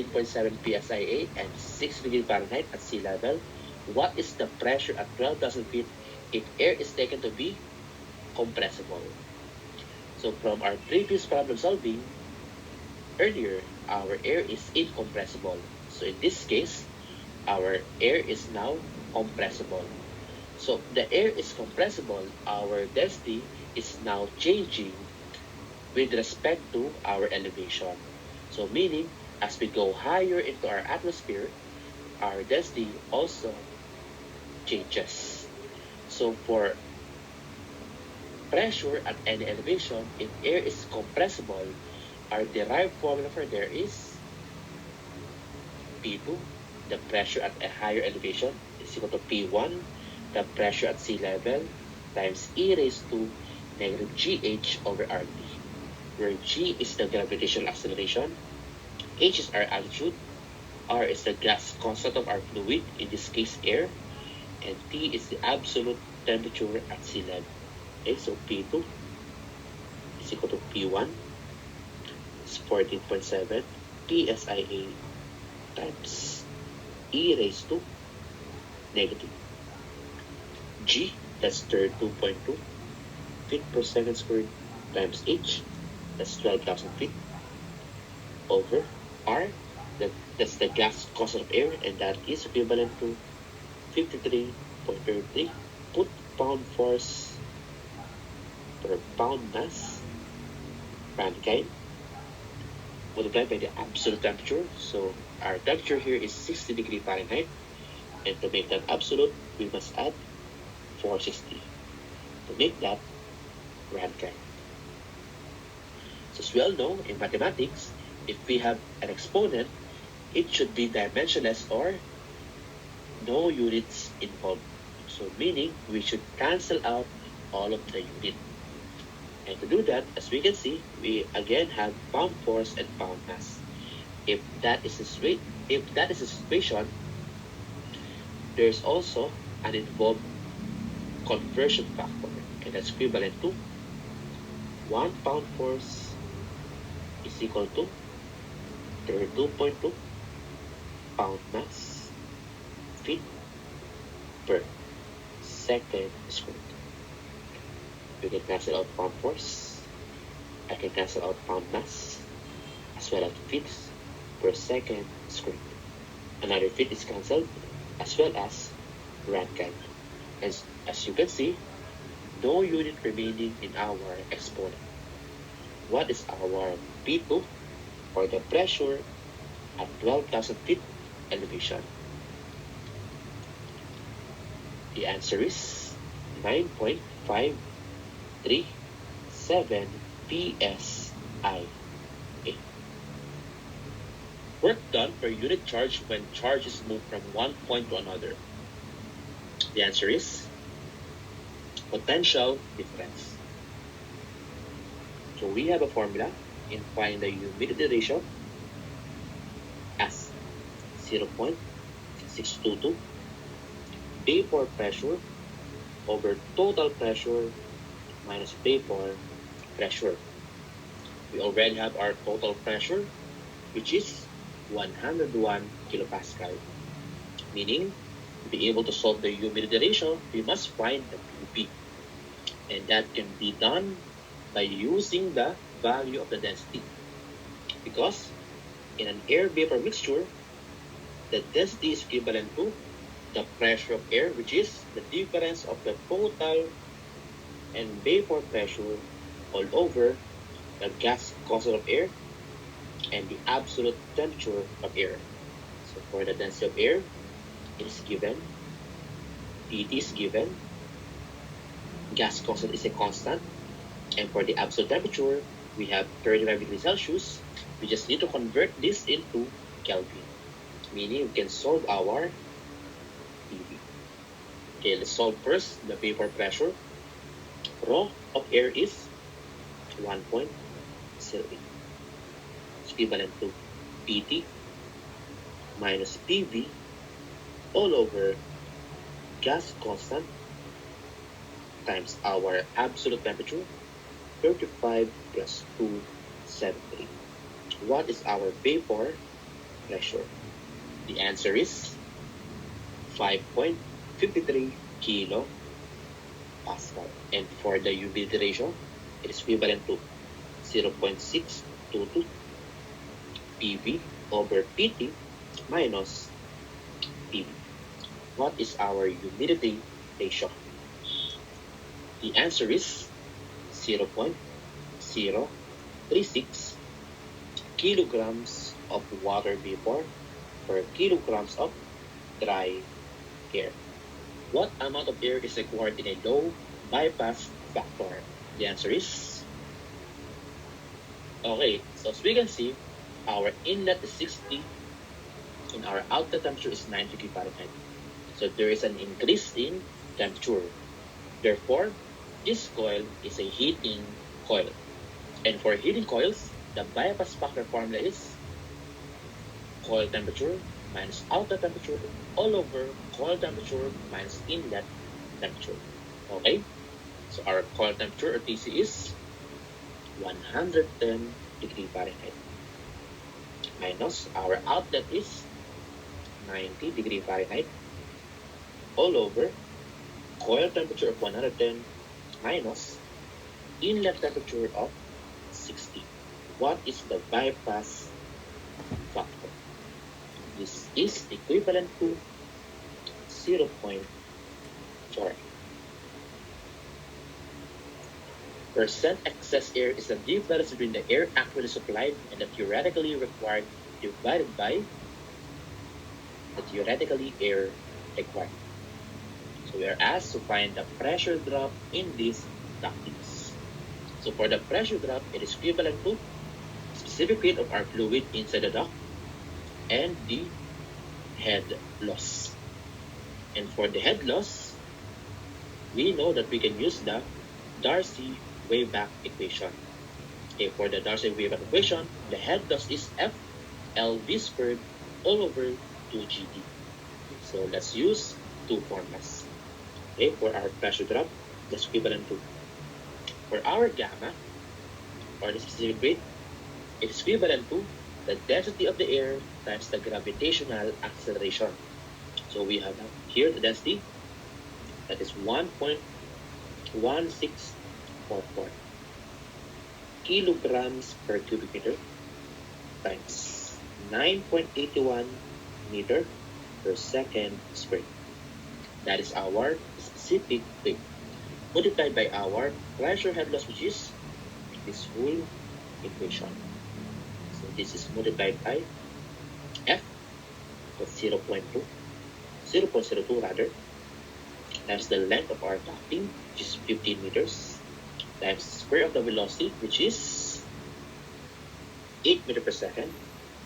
0.7 psia and 6 degrees Fahrenheit at sea level, what is the pressure at 12,000 feet if air is taken to be compressible? So from our previous problem solving earlier, our air is incompressible. So in this case, our air is now compressible. So the air is compressible, our density is now changing with respect to our elevation. So meaning, as we go higher into our atmosphere, our density also changes. So for pressure at any elevation, if air is compressible, our derived formula for there is P2, the pressure at a higher elevation, is equal to P1, the pressure at sea level, times E raised to negative GH over RT, where G is the gravitational acceleration, H is our altitude, R is the gas constant of our fluid, in this case air, and T is the absolute temperature at sea level. Okay, so P2 is equal to P1, it's 14.7 PSIA times E raised to negative G, that's 32.2 feet per second squared, times H, that's 12,000 feet, over R, that's the gas constant of air, and that is equivalent to 53.33 put pound force per pound mass Rankine multiplied by the absolute temperature. So our temperature here is 60 degrees Fahrenheit, and to make that absolute, we must add 460 to make that Rankine. So as we all know, in mathematics, if we have an exponent, it should be dimensionless or no units involved. So meaning we should cancel out all of the unit. And to do that, as we can see, we again have pound force and pound mass. If that is the situation, there's also an involved conversion factor, and that's equivalent to 1 pound force is equal to 32.2 pound mass feet per second squared. We can cancel out pound force. I can cancel out pound mass as well as feet per second squared. Another feet is cancelled as well as Rankine. And as you can see, no unit remaining in our exponent. What is our P2 or the pressure at 12,000 feet elevation? The answer is 9.537 psi. Work done per unit charge when charges move from one point to another. The answer is potential difference. So we have a formula in finding the humidity ratio as 0.622 vapor pressure over total pressure minus vapor pressure. We already have our total pressure, which is 101 kilopascal. Meaning, to be able to solve the humidity ratio, we must find the QP. And that can be done by using the value of the density. Because in an air-vapor mixture, the density is equivalent to the pressure of air, which is the difference of the total and vapor pressure all over the gas constant of air and the absolute temperature of air. So for the density of air, it is given, Pt is given, gas constant is a constant, and for the absolute temperature, we have 35 degrees Celsius. We just need to convert this into Kelvin, meaning we can solve our PV. Okay, let's solve first the vapor pressure. Rho of air is 1.08. It's equivalent to Pt minus PV all over gas constant times our absolute temperature, 35 plus 273. What is our vapor pressure? The answer is 5.53 kilo Pascal. And for the humidity ratio, it is equivalent to 0.622 PV over PT minus PV. What is our humidity ratio? The answer is 0.036 kilograms of water vapor per kilograms of dry air. What amount of air is required in a low bypass factor? The answer is... Okay, so as we can see, our inlet is 60 and our outlet temperature is 90 degrees Fahrenheit. So there is an increase in temperature. Therefore, this coil is a heating coil. And for heating coils, the bypass factor formula is coil temperature minus outlet temperature all over coil temperature minus inlet temperature. Okay? So our coil temperature or TC is 110 degrees Fahrenheit minus our outlet is 90 degrees Fahrenheit all over coil temperature of 110 minus inlet temperature of 60. What is the bypass factor? This is equivalent to 0.4. Percent excess air is the difference between the air actually supplied and the theoretically required divided by the theoretically air required. So we are asked to find the pressure drop in these ductings. So for the pressure drop, it is equivalent to specific weight of our fluid inside the duct and the head loss. And for the head loss, we know that we can use the Darcy-Weisbach equation. Okay, for the Darcy-Weisbach equation, the head loss is FLV squared all over 2GD. So let's use two formulas. Okay, for our pressure drop, that's equivalent to, for our gamma, or the specific weight, it is equivalent to the density of the air times the gravitational acceleration. So we have here the density, that is 1.1644 kilograms per cubic meter times 9.81 meter per second squared. That is our specific weight, multiplied by our pressure head loss, which is this whole equation. So this is multiplied by F, that's 0.02 rather, times the length of our ducting, which is 15 meters, times the square of the velocity, which is 8 meters per second.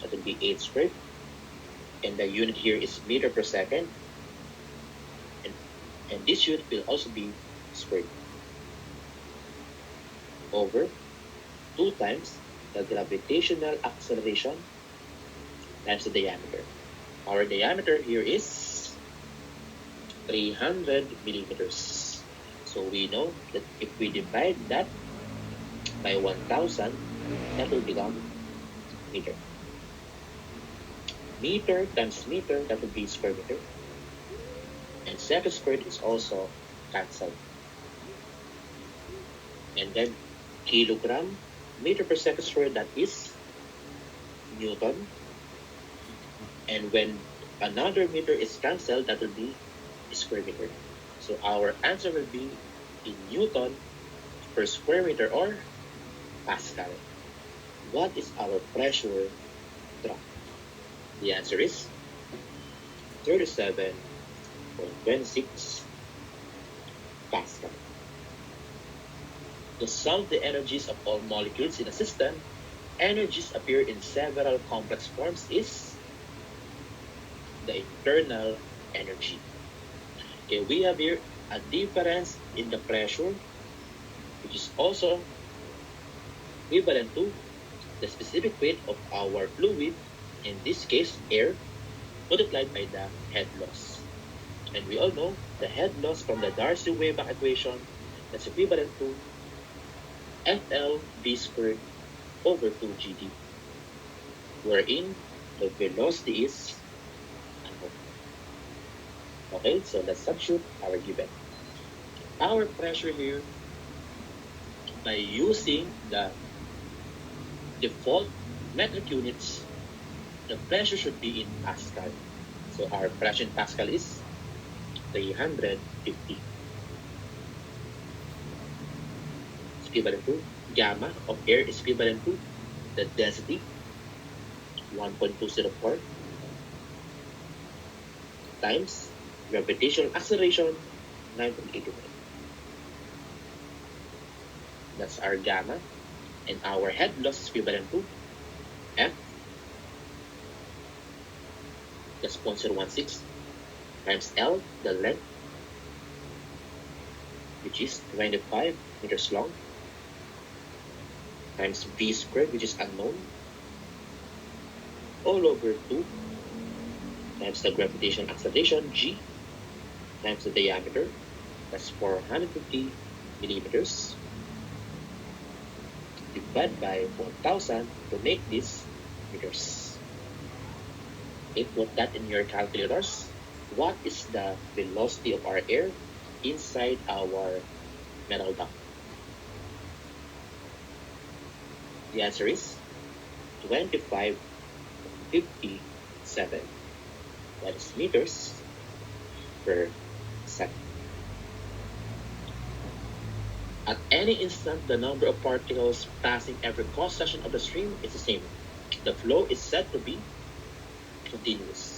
That will be 8 squared. And the unit here is meter per second. And this unit will also be squared over 2 times the gravitational acceleration times the diameter. Our diameter here is 300 millimeters. So we know that if we divide that by 1,000, that will become meter. Meter times meter, that will be square meter. And second squared is also cancelled. And then kilogram, meter per second squared, that is Newton. And when another meter is cancelled, that will be square meter. So our answer will be in Newton per square meter or Pascal. What is our pressure drop? The answer is 37.26 Pascal. To sum the energies of all molecules in a system, energies appear in several complex forms is the internal energy. Okay, we have here a difference in the pressure, which is also equivalent to the specific weight of our fluid, in this case air, multiplied by the head loss. And we all know the head loss from the Darcy-Weisbach equation, that's equivalent to FL V squared over 2GD, wherein The velocity is unknown. Okay, so let's substitute our given. Our pressure here, by using the default metric units, the pressure should be in Pascal. So our pressure in Pascal is 350. It's equivalent to gamma of air is equivalent to the density 1.204 times gravitational acceleration 9.89. That's our gamma, and our head loss is equivalent to F, that's 0.016 times L, the length, which is 25 meters long, times V squared, which is unknown, all over 2 times the gravitational acceleration, G, times the diameter, that's 450 millimeters, divided by 1,000 to make this meters. Okay, put that in your calculators. What is the velocity of our air inside our metal duct? The answer is 25.57. That is meters per second. At any instant, the number of particles passing every cross-section of the stream is the same. The flow is said to be continuous.